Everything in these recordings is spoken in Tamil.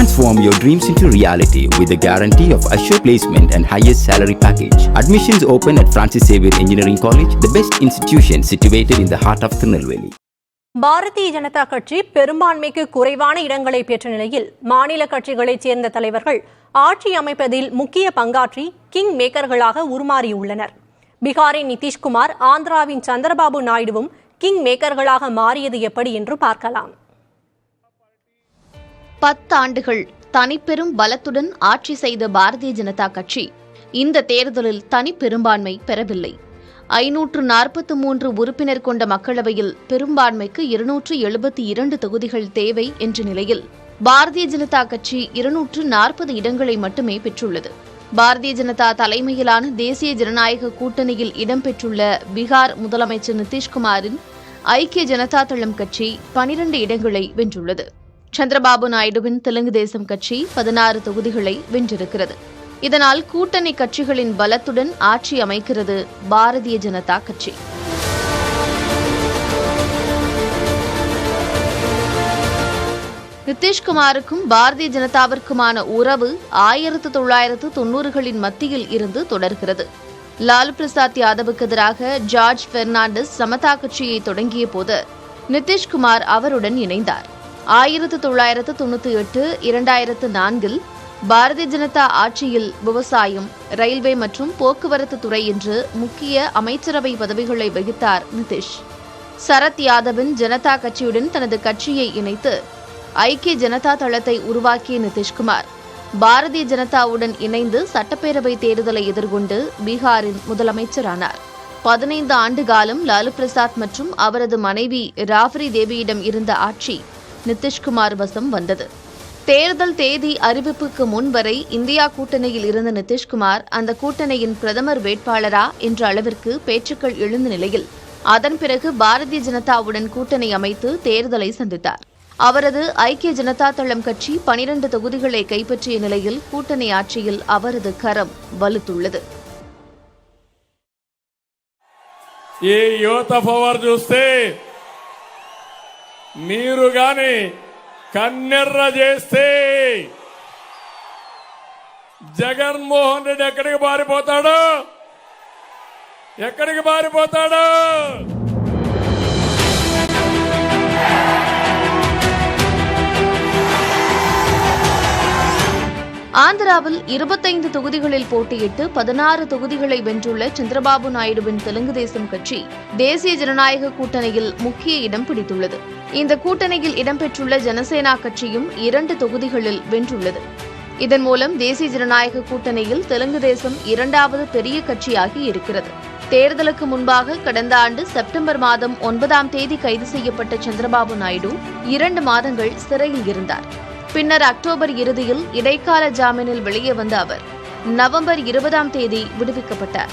Transform your dreams into reality with the guarantee of assured placement and highest salary package. Admissions open at Francis Xavier Engineering College, the best institution situated in the heart of Tirunelveli. Bharatiya Janata கட்சி பெரும்பான்மைக்கு குறைவான இடங்களை பெற்ற நிலையில் மாநில கட்சிகளைச் சேர்ந்த தலைவர்கள் ஆட்சி அமைப்பதில் முக்கிய பங்காற்றி கிங் மேக்கர்களாக உருமாறியுள்ளனர். பீகாரின் நிதிஷ்குமார், ஆந்திராவின் சந்திரபாபு நாயுடுவும் கிங் மேக்கர்களாக மாறியது எப்படி என்று பார்க்கலாம். 10 ஆண்டுகள் தனிப்பெரும் பலத்துடன் ஆட்சி செய்த பாரதிய ஜனதா கட்சி இந்த தேர்தலில் தனி பெரும்பான்மை பெறவில்லை. 543 உறுப்பினர் கொண்ட மக்களவையில் பெரும்பான்மைக்கு 272 தொகுதிகள் தேவை என்ற நிலையில் பாரதிய ஜனதா கட்சி 240 இடங்களை மட்டுமே பெற்றுள்ளது. பாரதிய ஜனதா தலைமையிலான தேசிய ஜனநாயக கூட்டணியில் இடம்பெற்றுள்ள பீகார் முதலமைச்சர் நிதிஷ்குமாரின் ஐக்கிய ஜனதா தளம் கட்சி 12 இடங்களை வென்றுள்ளது. சந்திரபாபு நாயுடுவின் தெலுங்கு தேசம் கட்சி 16 தொகுதிகளை வென்றிருக்கிறது. இதனால் கூட்டணி கட்சிகளின் பலத்துடன் ஆட்சி அமைக்கிறது பாரதிய ஜனதா கட்சி. நிதிஷ்குமாருக்கும் பாரதிய ஜனதாவிற்குமான உறவு 1990களின் மத்தியில் இருந்து தொடர்கிறது. லாலு பிரசாத் யாதவுக்கு எதிராக ஜார்ஜ் பெர்னாண்டஸ் சமதா கட்சியை தொடங்கிய போது நிதிஷ்குமார் அவருடன் இணைந்தார். 1998, 2004 பாரதிய ஜனதா ஆட்சியில் விவசாயம், ரயில்வே மற்றும் போக்குவரத்து துறை என்று முக்கிய அமைச்சரவை பதவிகளை வகித்தார் நிதிஷ். சரத் யாதவின் ஜனதா கட்சியுடன் தனது கட்சியை இணைத்து ஐக்கிய ஜனதா தளத்தை உருவாக்கிய நிதிஷ்குமார் பாரதிய ஜனதாவுடன் இணைந்து சட்டப்பேரவை தேர்தலை எதிர்கொண்டு பீகாரின் முதலமைச்சரானார். 15 ஆண்டு காலம் லாலு பிரசாத் மற்றும் அவரது மனைவி ராப்ரி தேவியிடம் இருந்த ஆட்சி நிதிஷ்குமார் வசம் வந்தது. தேர்தல் தேதி அறிவிப்புக்கு முன் வரை இந்தியா கூட்டணியில் இருந்த நிதிஷ்குமார் அந்த கூட்டணியின் பிரதமர் வேட்பாளரா என்ற அளவிற்கு பேச்சுக்கள் எழுந்த நிலையில் அதன் பிறகு பாரதிய ஜனதாவுடன் கூட்டணி அமைத்து தேர்தலை சந்தித்தார். அவரது ஐக்கிய ஜனதா தளம் கட்சி 12 தொகுதிகளை கைப்பற்றிய நிலையில் கூட்டணி ஆட்சியில் அவரது கரம் வலுத்துள்ளது. మీరు గాని కన్నెర్ర చేస్తే జగన్మోహన్ రెడ్డి ఎక్కడికి పారిపోతాడు? ஆந்திராவில் 25 தொகுதிகளில் போட்டியிட்டு 16 தொகுதிகளை வென்றுள்ள சந்திரபாபு நாயுடுவின் தெலுங்கு தேசம் கட்சி தேசிய ஜனநாயக கூட்டணியில் முக்கிய இடம் பிடித்துள்ளது. இந்த கூட்டணியில் இடம்பெற்றுள்ள ஜனசேனா கட்சியும் 2 தொகுதிகளில் வென்றுள்ளது. இதன் மூலம் தேசிய ஜனநாயக கூட்டணியில் தெலுங்கு தேசம் 2வது பெரிய கட்சியாகி இருக்கிறது. தேர்தலுக்கு முன்பாக கடந்த ஆண்டு செப்டம்பர் மாதம் 9ஆம் தேதி கைது செய்யப்பட்ட சந்திரபாபு நாயுடு 2 மாதங்கள் சிறையில் இருந்தார். பின்னர் அக்டோபர் இறுதியில் இடைக்கால ஜாமீனில் வெளியே வந்த அவர் நவம்பர் 20ஆம் தேதி விடுவிக்கப்பட்டார்.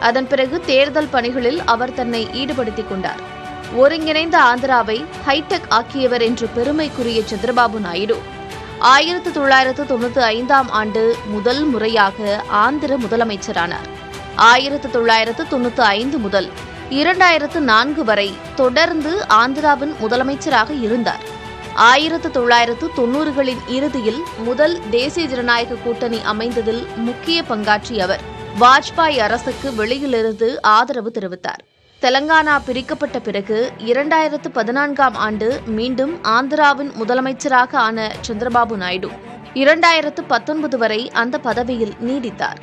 அதன் பிறகு தேர்தல் பணிகளில் அவர் தன்னை ஈடுபடுத்திக் கொண்டார். ஒருங்கிணைந்த ஆந்திராவை ஹைடெக் ஆக்கியவர் என்று பெருமைக்குரிய சந்திரபாபு நாயுடு 1995ஆம் ஆண்டு முதல் முறையாக ஆந்திர முதலமைச்சரானார். 1995 முதல் 2004 வரை தொடர்ந்து ஆந்திராவின் முதலமைச்சராக இருந்தார். 1990களின் இறுதியில் முதல் தேசிய ஜனநாயக கூட்டணி அமைந்ததில் முக்கிய பங்காற்றிய அவர் வாஜ்பாய் அரசுக்கு வெளியிலிருந்து ஆதரவு தெரிவித்தார். தெலங்கானா பிரிக்கப்பட்ட பிறகு 2014ஆம் ஆண்டு மீண்டும் ஆந்திராவின் முதலமைச்சராக ஆன சந்திரபாபு நாயுடு 2019 வரை அந்த பதவியில் நீடித்தார்.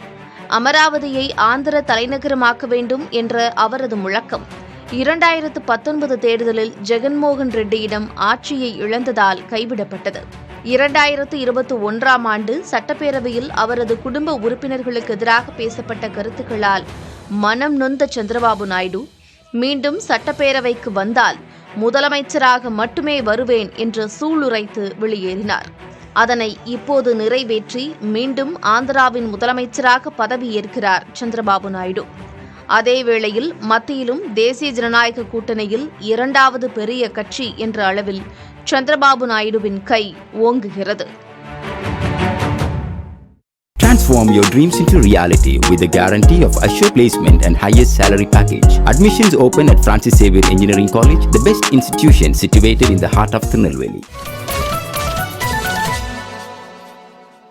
அமராவதியை ஆந்திர தலைநகரமாக்க வேண்டும் என்ற அவரது முழக்கம் 2019 தேர்தலில் ஜெகன்மோகன் ரெட்டியிடம் ஆட்சியை இழந்ததால் கைவிடப்பட்டது. 2021ஆம் ஆண்டு சட்டப்பேரவையில் அவரது குடும்ப உறுப்பினர்களுக்கு எதிராக பேசப்பட்ட கருத்துக்களால் மனம் நொந்த சந்திரபாபு நாயுடு மீண்டும் சட்டப்பேரவைக்கு வந்தால் முதலமைச்சராக மட்டுமே வருவேன் என்று சூளுரைத்து வெளியேறினார். அதனை இப்போது நிறைவேற்றி மீண்டும் ஆந்திராவின் முதலமைச்சராக பதவியேற்கிறார் சந்திரபாபு நாயுடு. அதேவேளையில் மத்தியிலும் தேசிய ஜனநாயக கூட்டணியில் 2வது பெரிய கட்சி என்ற அளவில் சந்திரபாபு நாயுடுவின் கை ஓங்குகிறது. Transform your dreams into reality with the guarantee of assured placement and highest salary package. Admissions open at Francis Xavier Engineering College, the best institution situated in the heart of Tirunelveli.